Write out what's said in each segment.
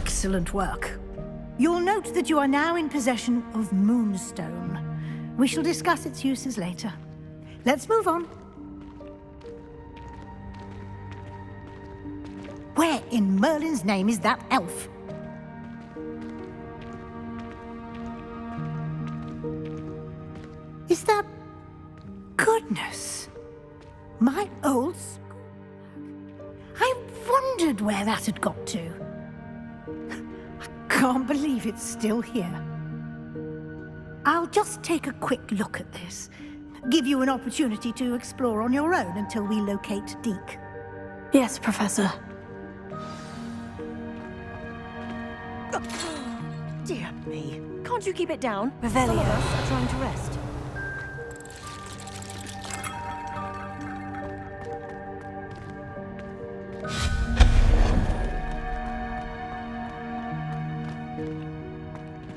Excellent work. You'll note that you are now in possession of Moonstone. We shall discuss its uses later. Let's move on. Where in Merlin's name is that elf? Is that... Goodness. My old school. I wondered where that had got to. I can't believe it's still here. I'll just take a quick look at this. Give you an opportunity to explore on your own until we locate Deke. Yes, Professor. Dear me. Can't you keep it down? Revelio. Some of us are trying to rest.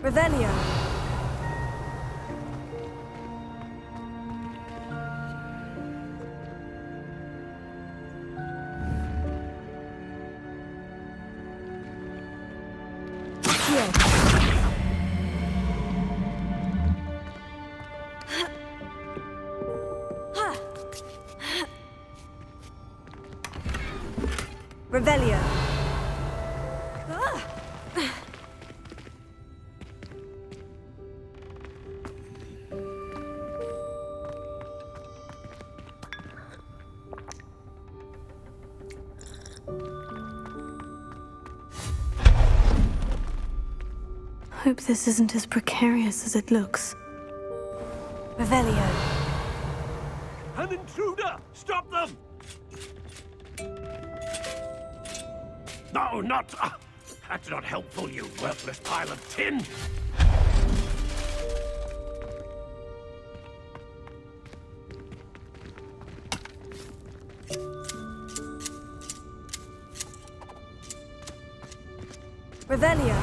Revelio. Revelio. Hope this isn't as precarious as it looks. Revelio. An intruder! Stop them! No, not... that's not helpful, you worthless pile of tin! Revelio.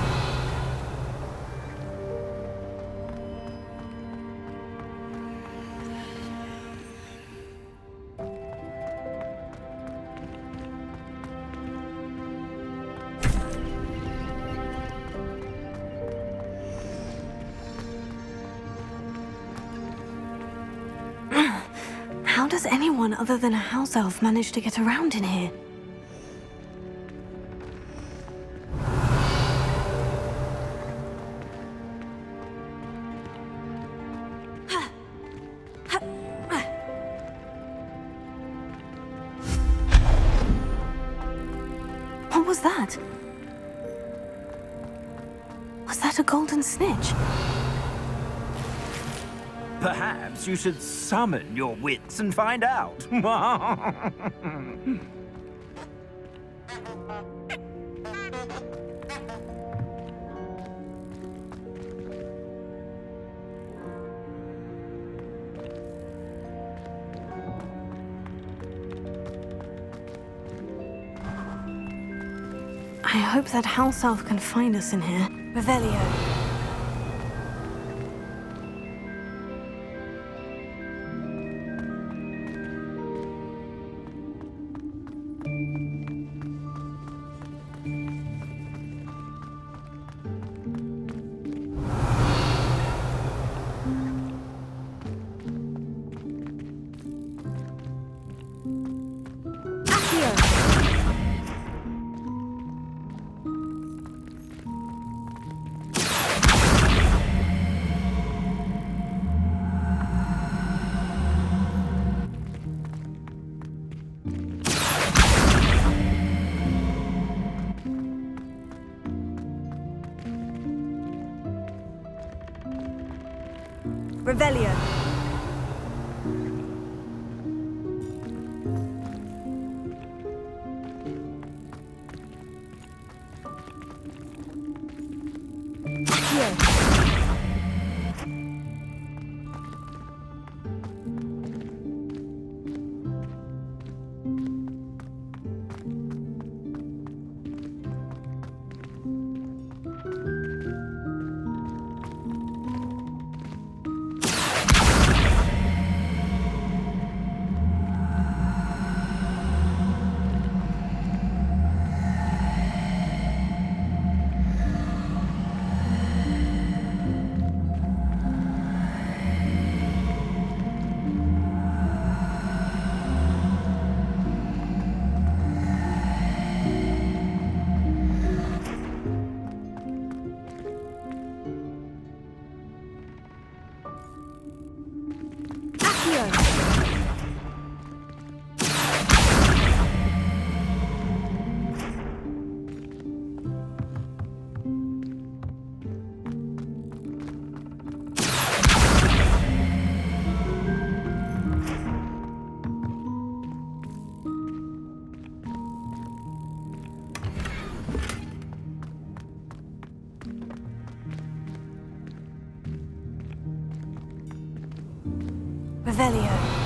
How does anyone other than a house elf manage to get around in here? What was that? Was that a golden snitch? Perhaps you should summon your wits and find out. I hope that house elf can find us in here. Revelio. Revelio. Revelio.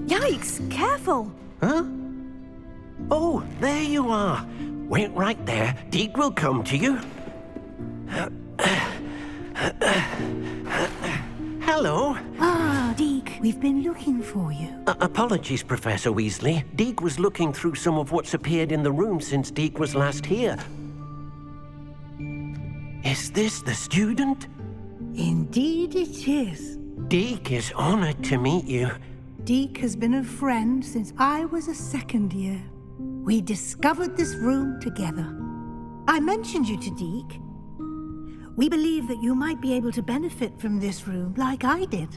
Yikes! Careful! Huh? Oh, there you are. Wait right there. Deke will come to you. Hello. Ah, Deke, we've been looking for you. Apologies, Professor Weasley. Deke was looking through some of what's appeared in the room since Deke was last here. Is this the student? Indeed it is. Deke is honored to meet you. Deke has been a friend since I was a second year. We discovered this room together. I mentioned you to Deke. We believe that you might be able to benefit from this room like I did.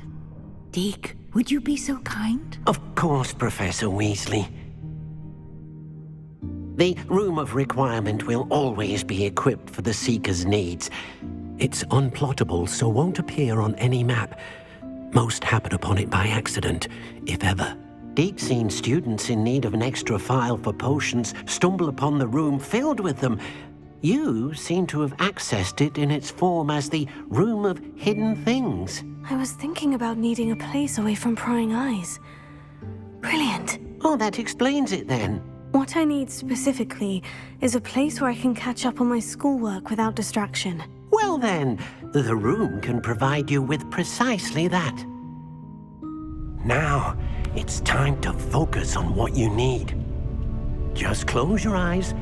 Deke, would you be so kind? Of course, Professor Weasley. The Room of Requirement will always be equipped for the Seeker's needs. It's unplottable, so won't appear on any map. Most happen upon it by accident, if ever. Deke's seen students in need of an extra file for potions stumble upon the room filled with them. You seem to have accessed it in its form as the Room of Hidden Things. I was thinking about needing a place away from prying eyes. Brilliant. Oh, that explains it then. What I need specifically is a place where I can catch up on my schoolwork without distraction. Well then, the room can provide you with precisely that. Now, it's time to focus on what you need. Just close your eyes.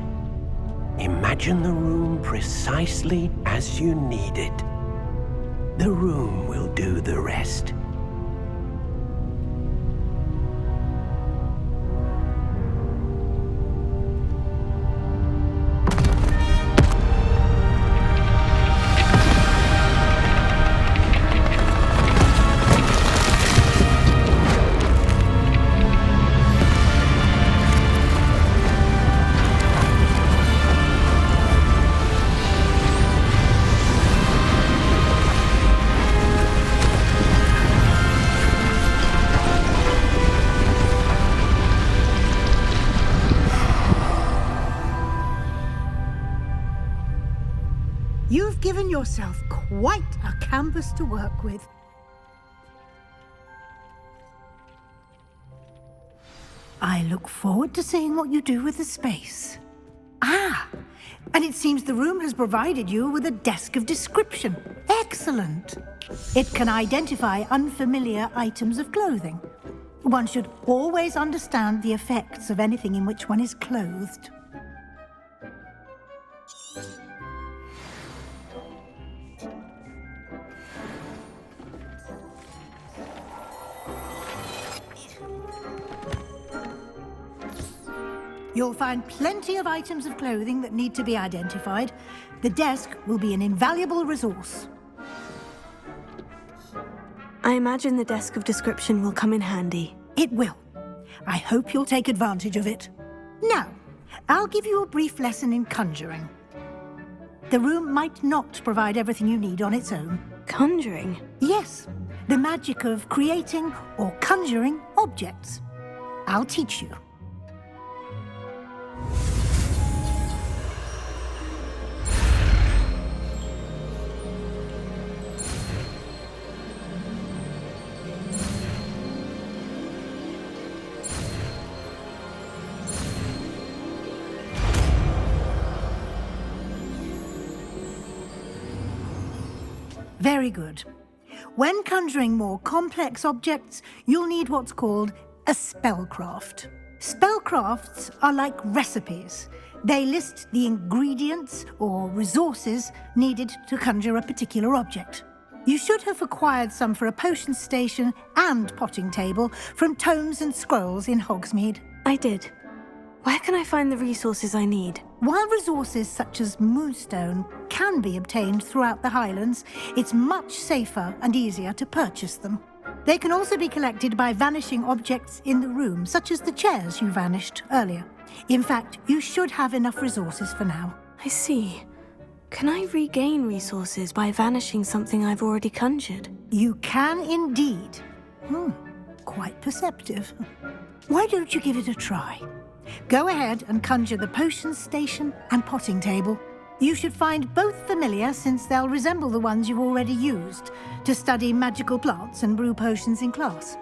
Imagine the room precisely as you need it. The room will do the rest. You've given yourself quite a canvas to work with. I look forward to seeing what you do with the space. Ah, and it seems the room has provided you with a desk of description. Excellent. It can identify unfamiliar items of clothing. One should always understand the effects of anything in which one is clothed. You'll find plenty of items of clothing that need to be identified. The desk will be an invaluable resource. I imagine the desk of description will come in handy. It will. I hope you'll take advantage of it. Now, I'll give you a brief lesson in conjuring. The room might not provide everything you need on its own. Conjuring? Yes, the magic of creating or conjuring objects. I'll teach you. Very good. When conjuring more complex objects, you'll need what's called a spellcraft. Spellcrafts are like recipes. They list the ingredients or resources needed to conjure a particular object. You should have acquired some for a potion station and potting table from tomes and scrolls in Hogsmeade. I did. Where can I find the resources I need? While resources such as moonstone can be obtained throughout the Highlands, it's much safer and easier to purchase them. They can also be collected by vanishing objects in the room, such as the chairs you vanished earlier. In fact, you should have enough resources for now. I see. Can I regain resources by vanishing something I've already conjured? You can indeed. Quite perceptive. Why don't you give it a try? Go ahead and conjure the potion station and potting table. You should find both familiar, since they'll resemble the ones you've already used to study magical plants and brew potions in class.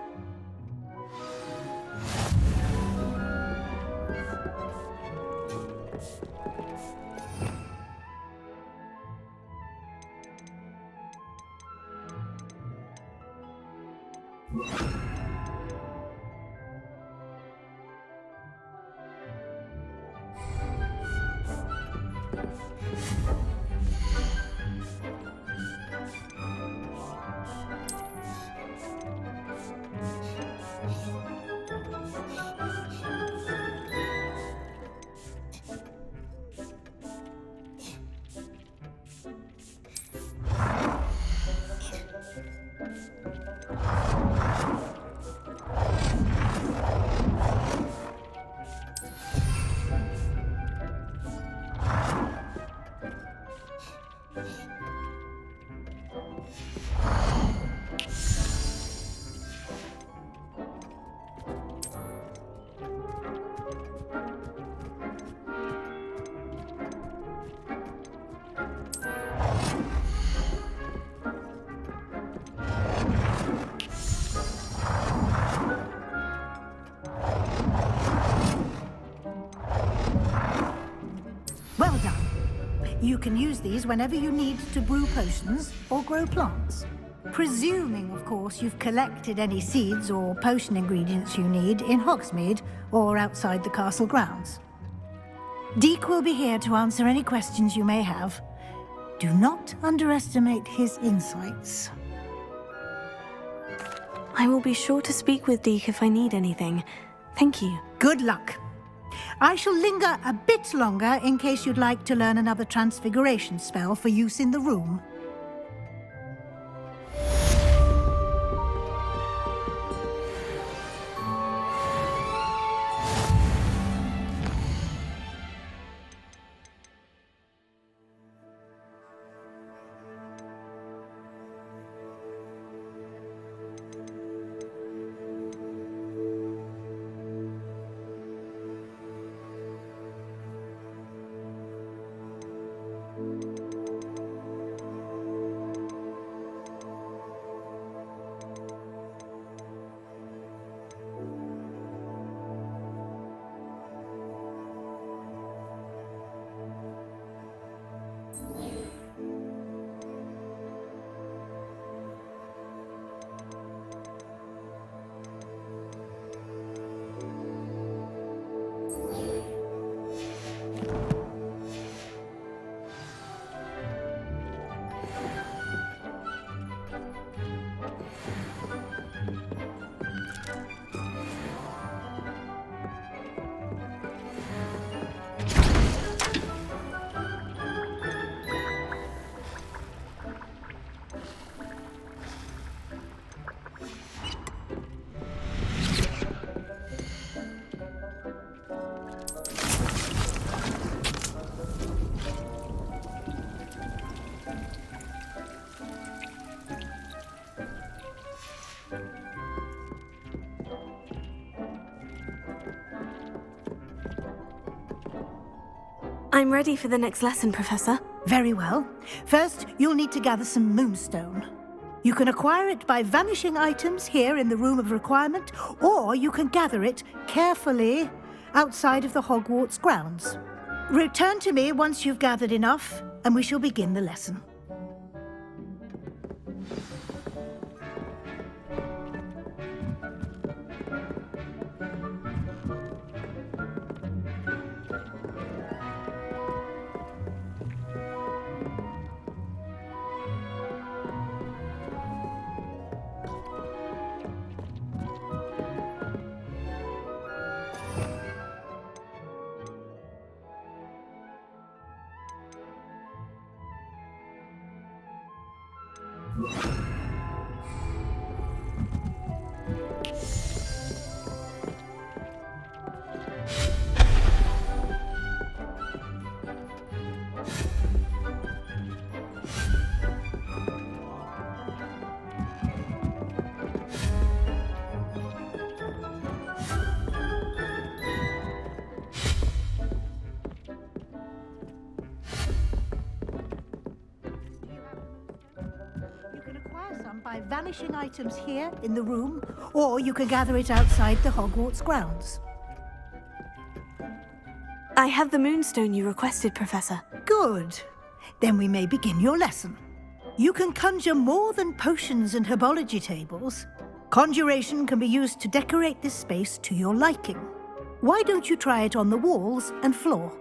Well done. You can use these whenever you need to brew potions or grow plants. Presuming, of course, you've collected any seeds or potion ingredients you need in Hogsmeade or outside the castle grounds. Deek will be here to answer any questions you may have. Do not underestimate his insights. I will be sure to speak with Deek if I need anything. Thank you. Good luck. I shall linger a bit longer in case you'd like to learn another transfiguration spell for use in the room. I'm ready for the next lesson, Professor. Very well. First, you'll need to gather some moonstone. You can acquire it by vanishing items here in the Room of Requirement, or you can gather it carefully outside of the Hogwarts grounds. Return to me once you've gathered enough, and we shall begin the lesson. You can acquire some by vanishing items here in the room, or you can gather it outside the Hogwarts grounds. I have the moonstone you requested, Professor. Good. Then we may begin your lesson. You can conjure more than potions and herbology tables. Conjuration can be used to decorate this space to your liking. Why don't you try it on the walls and floor?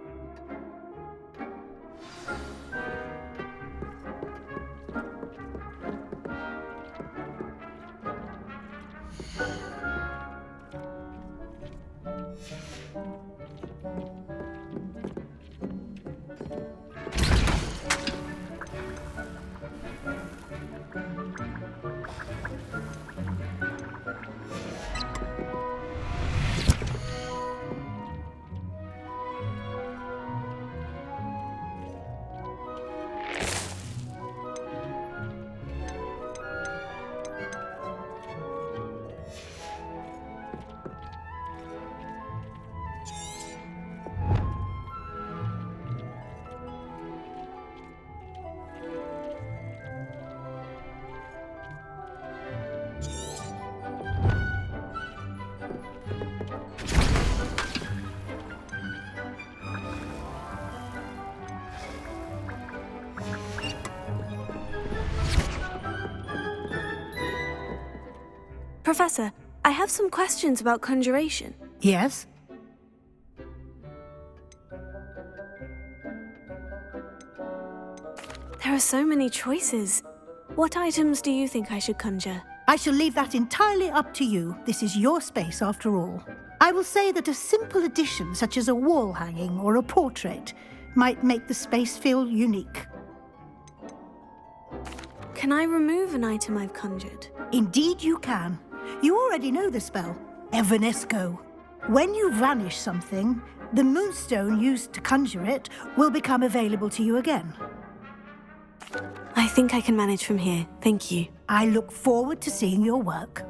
Professor, I have some questions about conjuration. Yes? There are so many choices. What items do you think I should conjure? I shall leave that entirely up to you. This is your space after all. I will say that a simple addition such as a wall hanging or a portrait might make the space feel unique. Can I remove an item I've conjured? Indeed you can. You already know the spell, Evanesco. When you vanish something, the moonstone used to conjure it will become available to you again. I think I can manage from here, thank you. I look forward to seeing your work.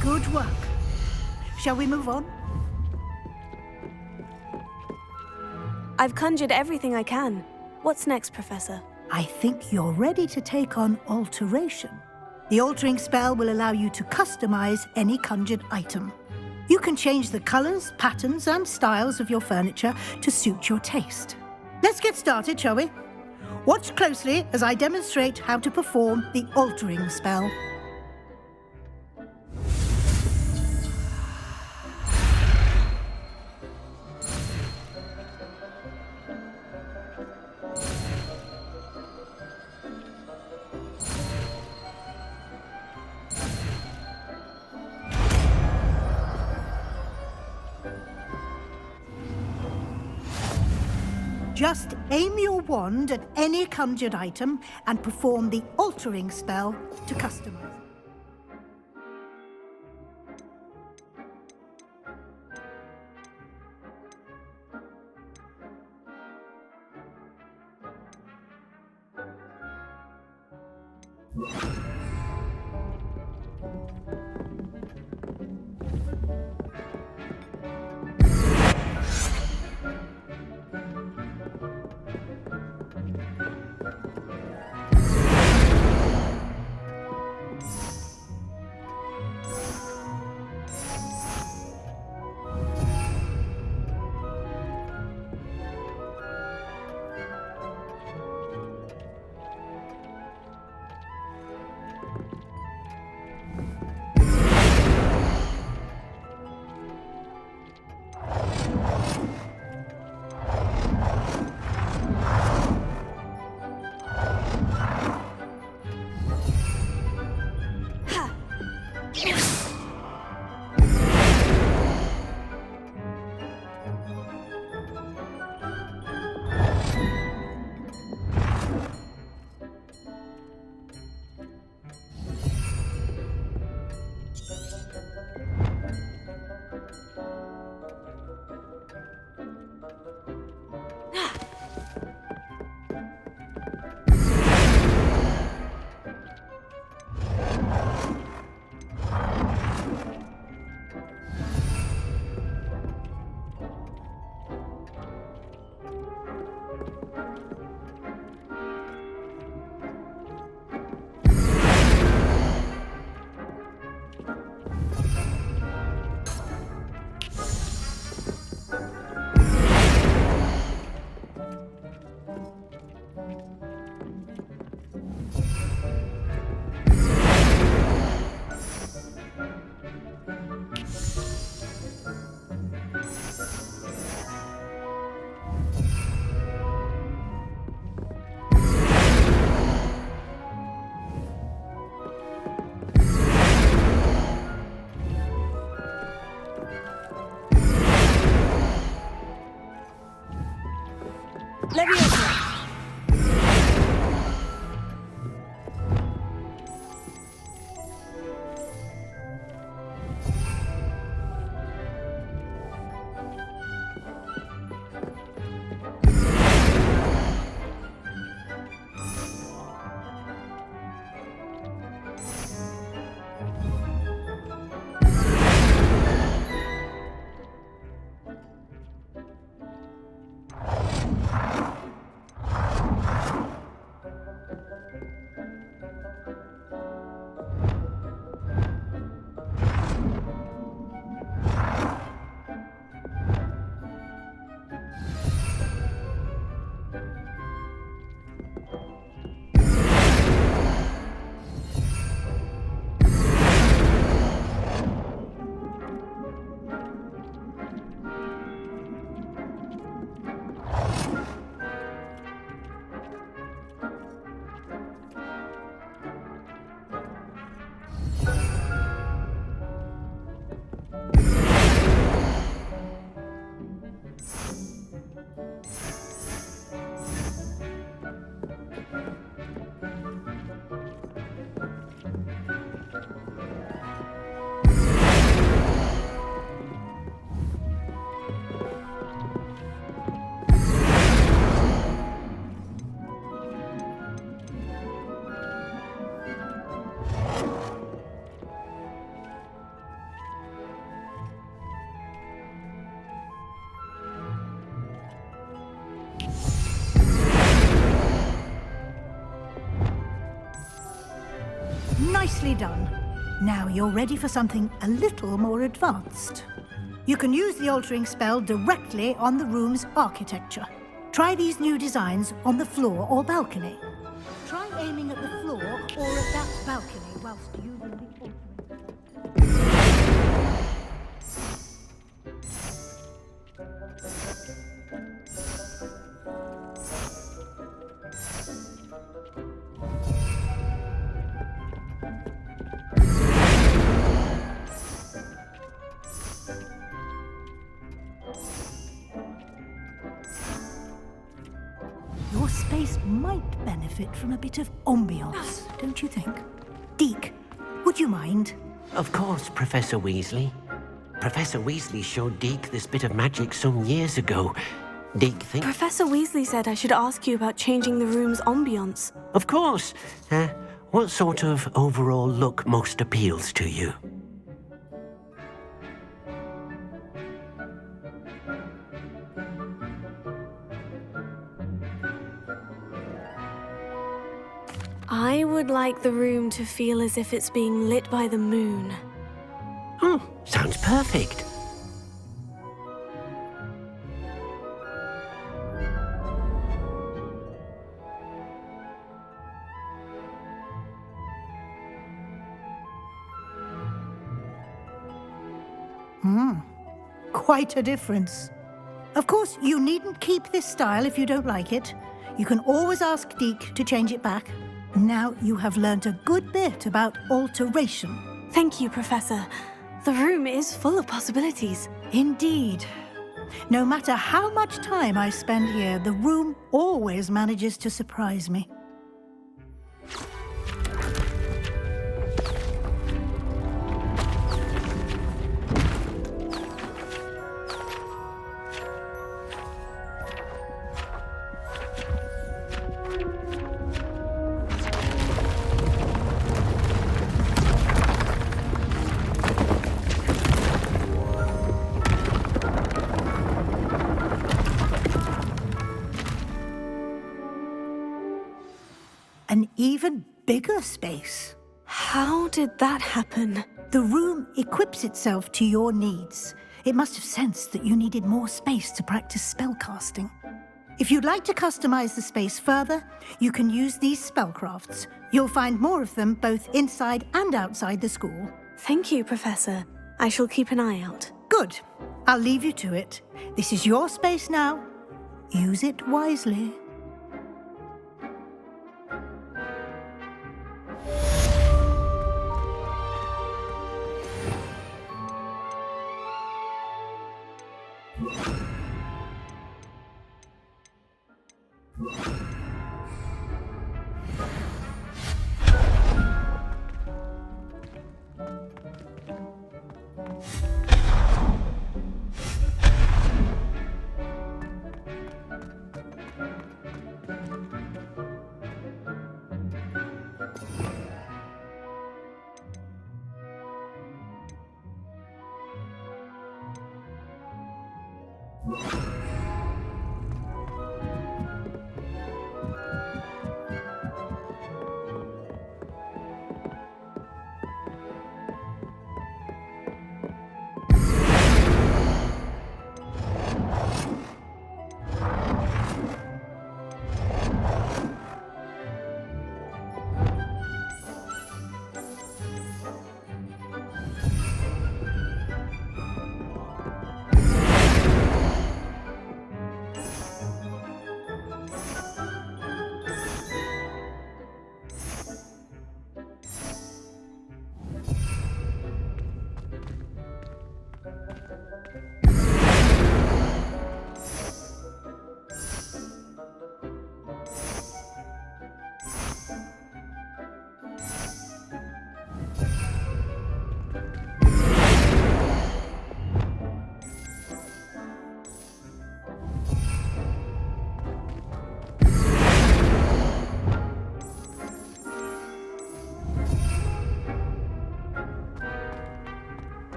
Good work. Shall we move on? I've conjured everything I can. What's next, Professor? I think you're ready to take on alteration. The altering spell will allow you to customize any conjured item. You can change the colors, patterns, and styles of your furniture to suit your taste. Let's get started, shall we? Watch closely as I demonstrate how to perform the altering spell. Just aim your wand at any conjured item and perform the altering spell to customize. Nicely done. Now you're ready for something a little more advanced. You can use the altering spell directly on the room's architecture. Try these new designs on the floor or balcony. Try aiming at the floor or at that balcony whilst using the altering spell. Your space might benefit from a bit of ambiance, don't you think? Deke, would you mind? Of course, Professor Weasley. Professor Weasley showed Deke this bit of magic some years ago. Deke thinks... Professor Weasley said I should ask you about changing the room's ambience. Of course. What sort of overall look most appeals to you? I would like the room to feel as if it's being lit by the moon. Oh, sounds perfect. Quite a difference. Of course, you needn't keep this style if you don't like it. You can always ask Deke to change it back. Now you have learnt a good bit about alteration. Thank you, Professor. The room is full of possibilities. Indeed. No matter how much time I spend here, the room always manages to surprise me. An even bigger space. How did that happen? The room equips itself to your needs. It must have sensed that you needed more space to practice spellcasting. If you'd like to customize the space further, you can use these spellcrafts. You'll find more of them both inside and outside the school. Thank you, Professor. I shall keep an eye out. Good. I'll leave you to it. This is your space now. Use it wisely.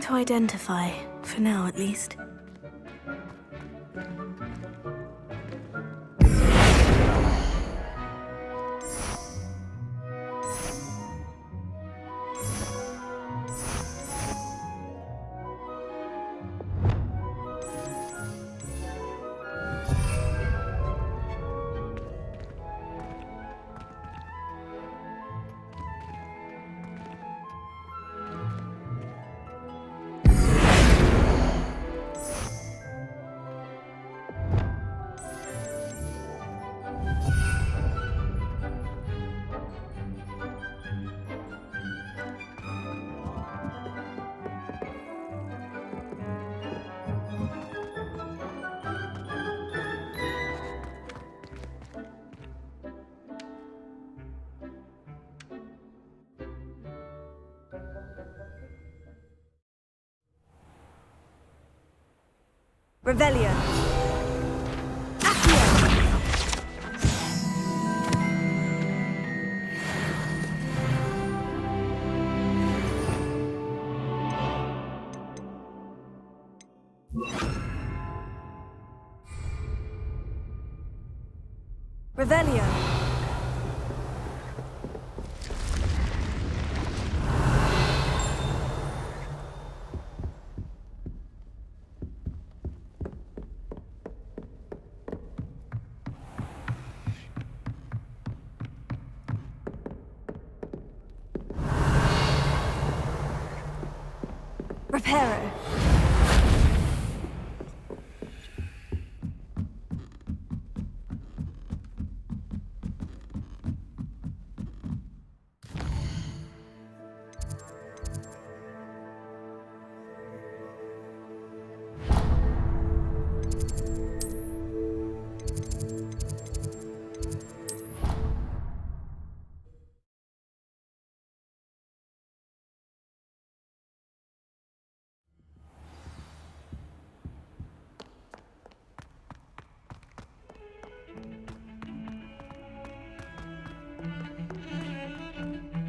to identify, for now at least. Revelio. Revelio. Reparo.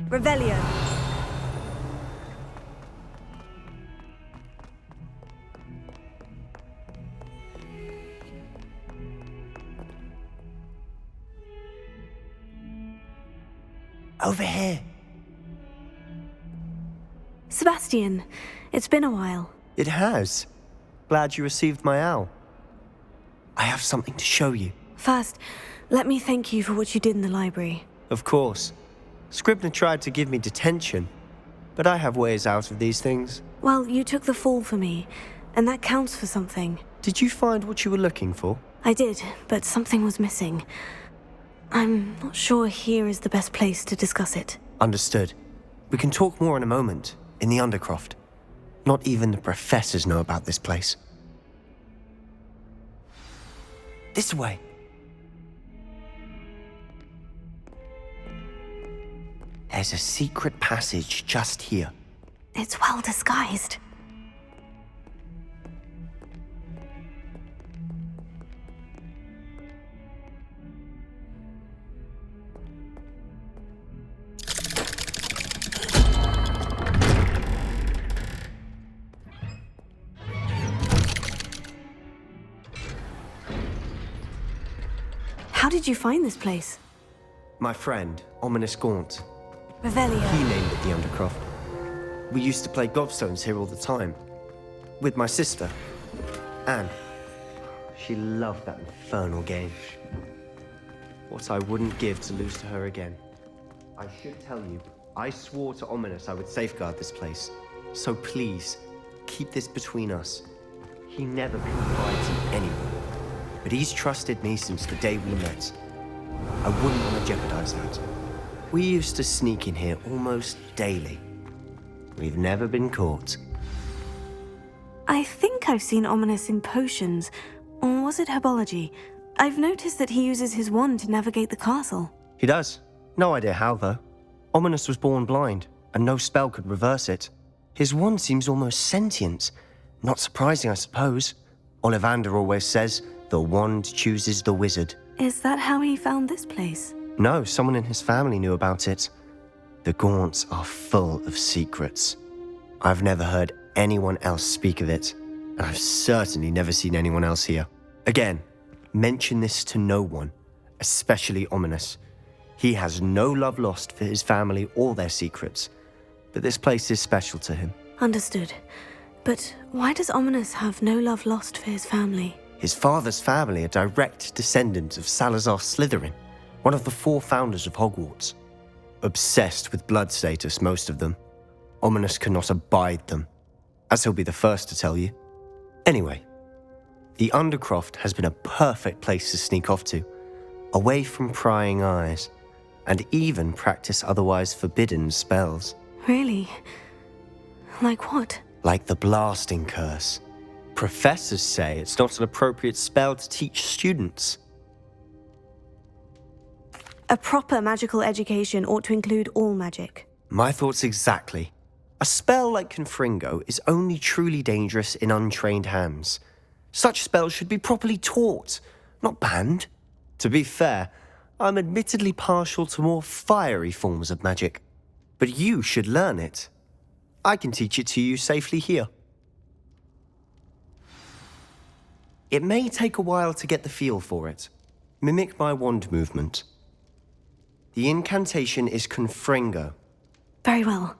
Revelio. Over here. Sebastian, it's been a while. It has. Glad you received my owl. I have something to show you. First, let me thank you for what you did in the library. Of course. Scribner tried to give me detention, but I have ways out of these things. Well, you took the fall for me, and that counts for something. Did you find what you were looking for? I did, but something was missing. I'm not sure here is the best place to discuss it. Understood. We can talk more in a moment, in the Undercroft. Not even the professors know about this place. This way. There's a secret passage just here. It's well disguised. How did you find this place? My friend, Ominous Gaunt. Revelio. He named it the Undercroft. We used to play gobstones here all the time. With my sister, Anne. She loved that infernal game. What I wouldn't give to lose to her again. I should tell you, I swore to Ominous I would safeguard this place. So please, keep this between us. He never confides in anyone. But he's trusted me since the day we met. I wouldn't want to jeopardize that. We used to sneak in here almost daily. We've never been caught. I think I've seen Ominous in potions. Or was it herbology? I've noticed that he uses his wand to navigate the castle. He does. No idea how, though. Ominous was born blind, and no spell could reverse it. His wand seems almost sentient. Not surprising, I suppose. Ollivander always says, the wand chooses the wizard. Is that how he found this place? No, someone in his family knew about it. The Gaunts are full of secrets. I've never heard anyone else speak of it, and I've certainly never seen anyone else here. Again, mention this to no one, especially Ominous. He has no love lost for his family or their secrets, but this place is special to him. Understood. But why does Ominous have no love lost for his family? His father's family are direct descendants of Salazar Slytherin, one of the 4 founders of Hogwarts. Obsessed with blood status, most of them. Ominous cannot abide them, as he'll be the first to tell you. Anyway, the Undercroft has been a perfect place to sneak off to, away from prying eyes, and even practice otherwise forbidden spells. Really? Like what? Like the blasting curse. Professors say it's not an appropriate spell to teach students. A proper magical education ought to include all magic. My thoughts exactly. A spell like Confringo is only truly dangerous in untrained hands. Such spells should be properly taught, not banned. To be fair, I'm admittedly partial to more fiery forms of magic. But you should learn it. I can teach it to you safely here. It may take a while to get the feel for it. Mimic my wand movement. The incantation is Confringo. Very well.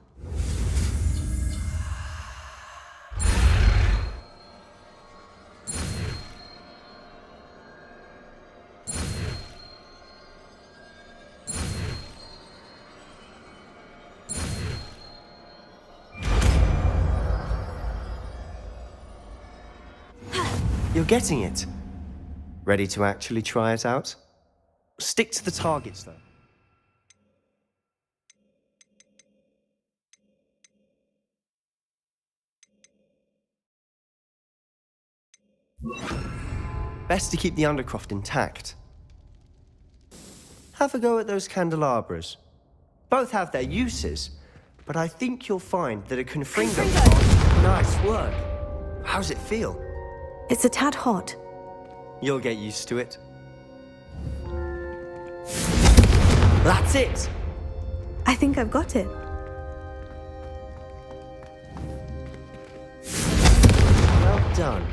You're getting it. Ready to actually try it out? Stick to the targets, though. Best to keep the Undercroft intact. Have a go at those candelabras. Both have their uses, but I think you'll find that a Confringo... Nice work. How's it feel? It's a tad hot. You'll get used to it. That's it! I think I've got it. Well done.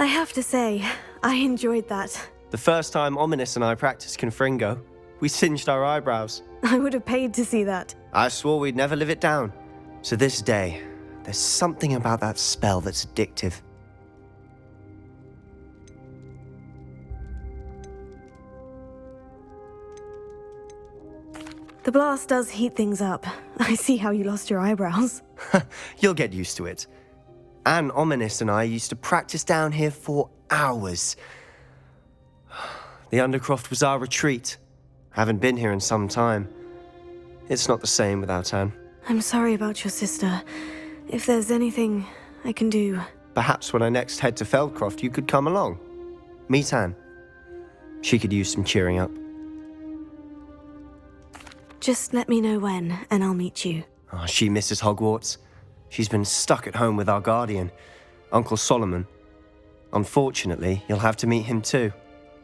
I have to say, I enjoyed that. The first time Ominous and I practiced Confringo, we singed our eyebrows. I would have paid to see that. I swore we'd never live it down. So this day, there's something about that spell that's addictive. The blast does heat things up. I see how you lost your eyebrows. You'll get used to it. Anne, Ominous and I used to practice down here for hours. The Undercroft was our retreat. Haven't been here in some time. It's not the same without Anne. I'm sorry about your sister. If there's anything I can do... Perhaps when I next head to Feldcroft, you could come along. Meet Anne. She could use some cheering up. Just let me know when, and I'll meet you. Oh, she misses Hogwarts. She's been stuck at home with our guardian, Uncle Solomon. Unfortunately, you'll have to meet him too.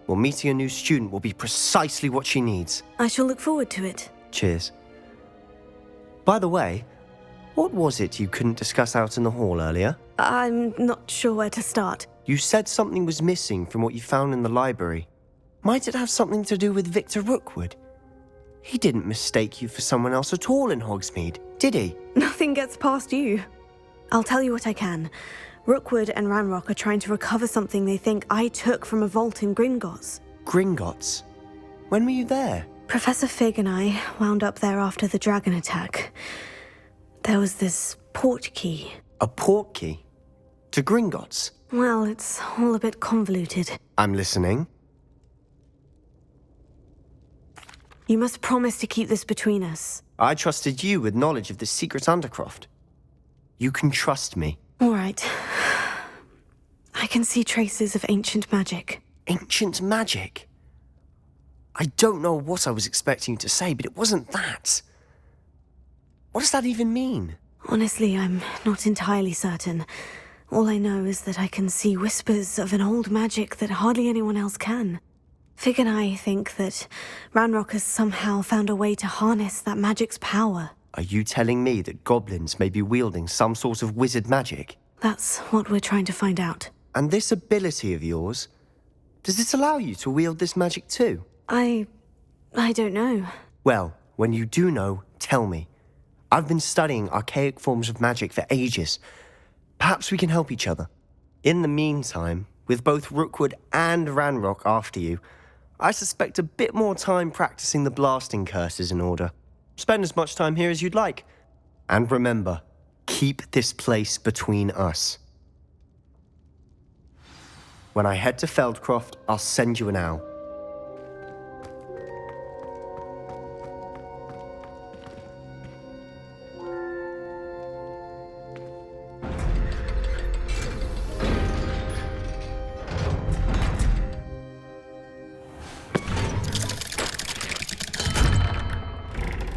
Well, meeting a new student will be precisely what she needs. I shall look forward to it. Cheers. By the way, what was it you couldn't discuss out in the hall earlier? I'm not sure where to start. You said something was missing from what you found in the library. Might it have something to do with Victor Rookwood? He didn't mistake you for someone else at all in Hogsmeade, did he? Nothing gets past you. I'll tell you what I can. Rookwood and Ranrock are trying to recover something they think I took from a vault in Gringotts. Gringotts? When were you there? Professor Fig and I wound up there after the dragon attack. There was this port key. A port key? To Gringotts? Well, it's all a bit convoluted. I'm listening. You must promise to keep this between us. I trusted you with knowledge of the secret Undercroft. You can trust me. All right. I can see traces of ancient magic. Ancient magic? I don't know what I was expecting you to say, but it wasn't that. What does that even mean? Honestly, I'm not entirely certain. All I know is that I can see whispers of an old magic that hardly anyone else can. Fig and I think that Ranrock has somehow found a way to harness that magic's power. Are you telling me that goblins may be wielding some sort of wizard magic? That's what we're trying to find out. And this ability of yours, does it allow you to wield this magic too? I don't know. Well, when you do know, tell me. I've been studying archaic forms of magic for ages. Perhaps we can help each other. In the meantime, with both Rookwood and Ranrock after you, I suspect a bit more time practicing the blasting curse is in order. Spend as much time here as you'd like. And remember, keep this place between us. When I head to Feldcroft, I'll send you an owl.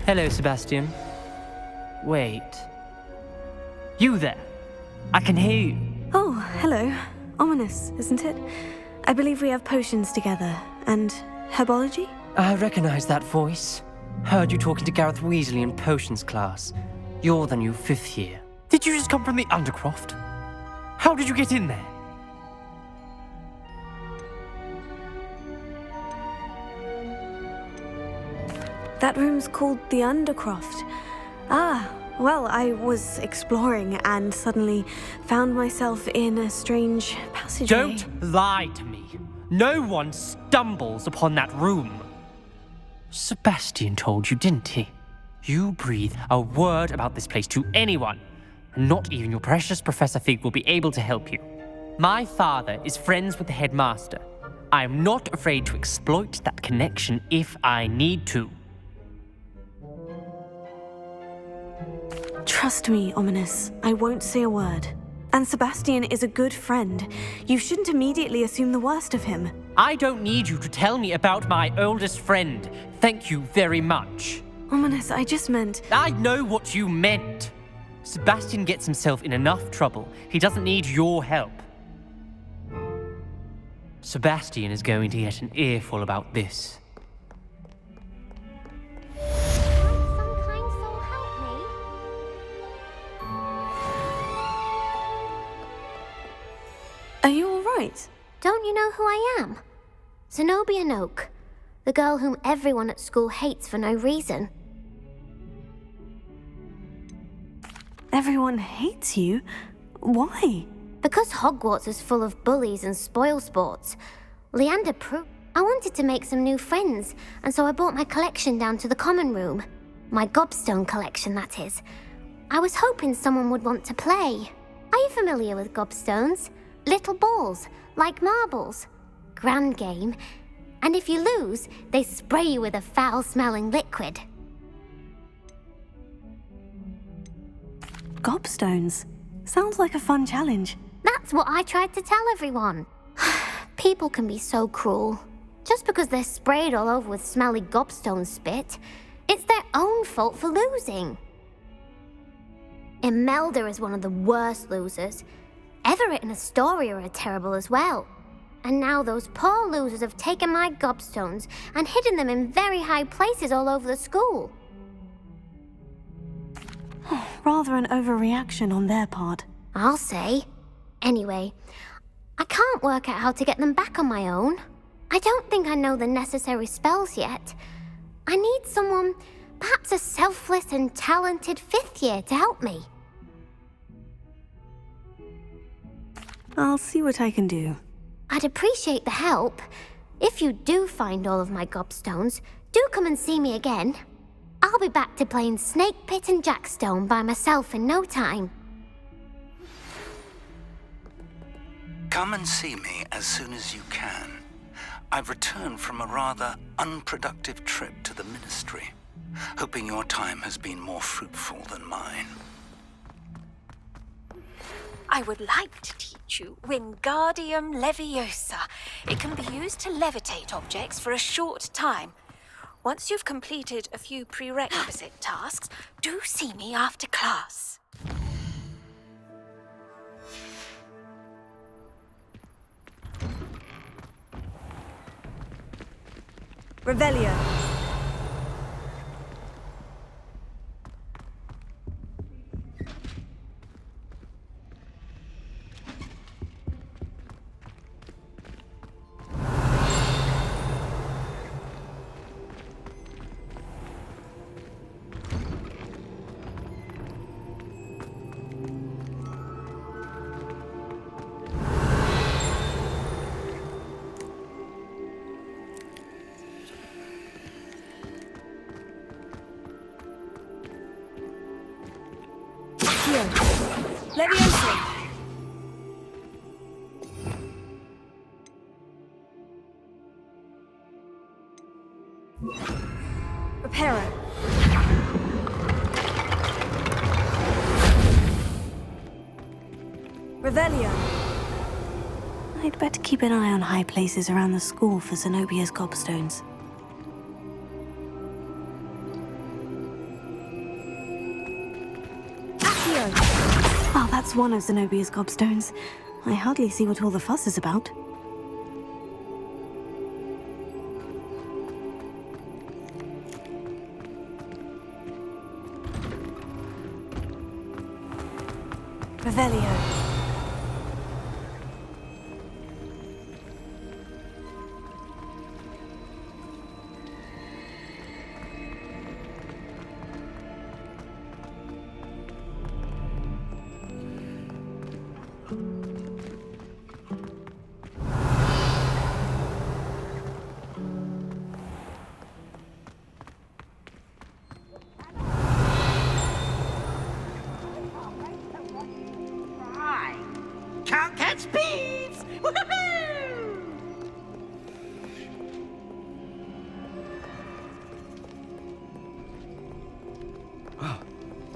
Hello, Sebastian. Wait. You there? I can hear you. Oh, hello. Ominous, isn't it? I believe we have potions together. And herbology? I recognize that voice. Heard you talking to Gareth Weasley in potions class. You're the new 5th year. Did you just come from the Undercroft? How did you get in there? That room's called the Undercroft. Ah, well, I was exploring and suddenly found myself in a strange passageway. Don't lie to me. No one stumbles upon that room. Sebastian told you, didn't he? You breathe a word about this place to anyone, and not even your precious Professor Fig will be able to help you. My father is friends with the headmaster. I am not afraid to exploit that connection if I need to. Trust me, Ominous. I won't say a word. And Sebastian is a good friend. You shouldn't immediately assume the worst of him. I don't need you to tell me about my oldest friend. Thank you very much. Ominous, I just meant... I know what you meant. Sebastian gets himself in enough trouble. He doesn't need your help. Sebastian is going to get an earful about this. Some kind soul help me? Are you all right? Don't you know who I am? Zenobia Noak, the girl whom everyone at school hates for no reason. Everyone hates you? Why? Because Hogwarts is full of bullies and spoilsports. Leander proved I wanted to make some new friends, and so I brought my collection down to the common room. My gobstone collection, that is. I was hoping someone would want to play. Are you familiar with gobstones? Little balls, like marbles. Grand game. And if you lose, they spray you with a foul-smelling liquid. Gobstones. Sounds like a fun challenge. That's what I tried to tell everyone. People can be so cruel. Just because they're sprayed all over with smelly gobstone spit, it's their own fault for losing. Imelda is one of the worst losers. Everett and Astoria are terrible as well. And now those poor losers have taken my gobstones and hidden them in very high places all over the school. Rather an overreaction on their part. I'll say. Anyway, I can't work out how to get them back on my own. I don't think I know the necessary spells yet. I need someone, perhaps a selfless and talented 5th year to help me. I'll see what I can do. I'd appreciate the help. If you do find all of my gobstones, do come and see me again. I'll be back to playing Snake Pit and Jackstone by myself in no time. Come and see me as soon as you can. I've returned from a rather unproductive trip to the Ministry, hoping your time has been more fruitful than mine. I would like to teach you Wingardium Leviosa. It can be used to levitate objects for a short time. Once you've completed a few prerequisite tasks, do see me after class. Revelio. Leviosa! Reparo! Revelio! I'd better keep an eye on high places around the school for Zenobia's gobstones. Accio! Well, that's one of Zenobia's gobstones. I hardly see what all the fuss is about. Revelio! Can't catch bees! Woohoo!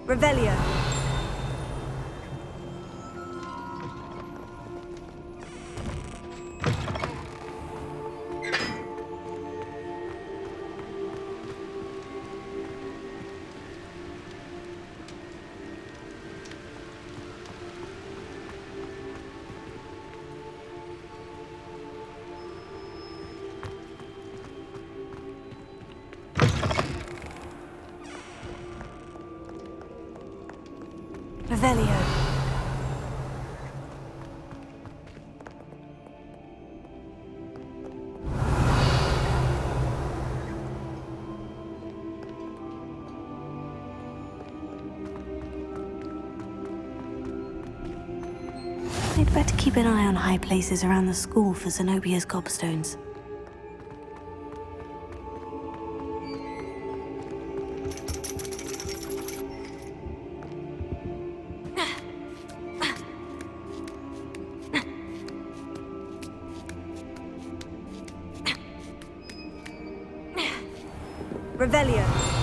Revelio! Revelio! I'd better keep an eye on high places around the school for Zenobia's gobstones. Revelio!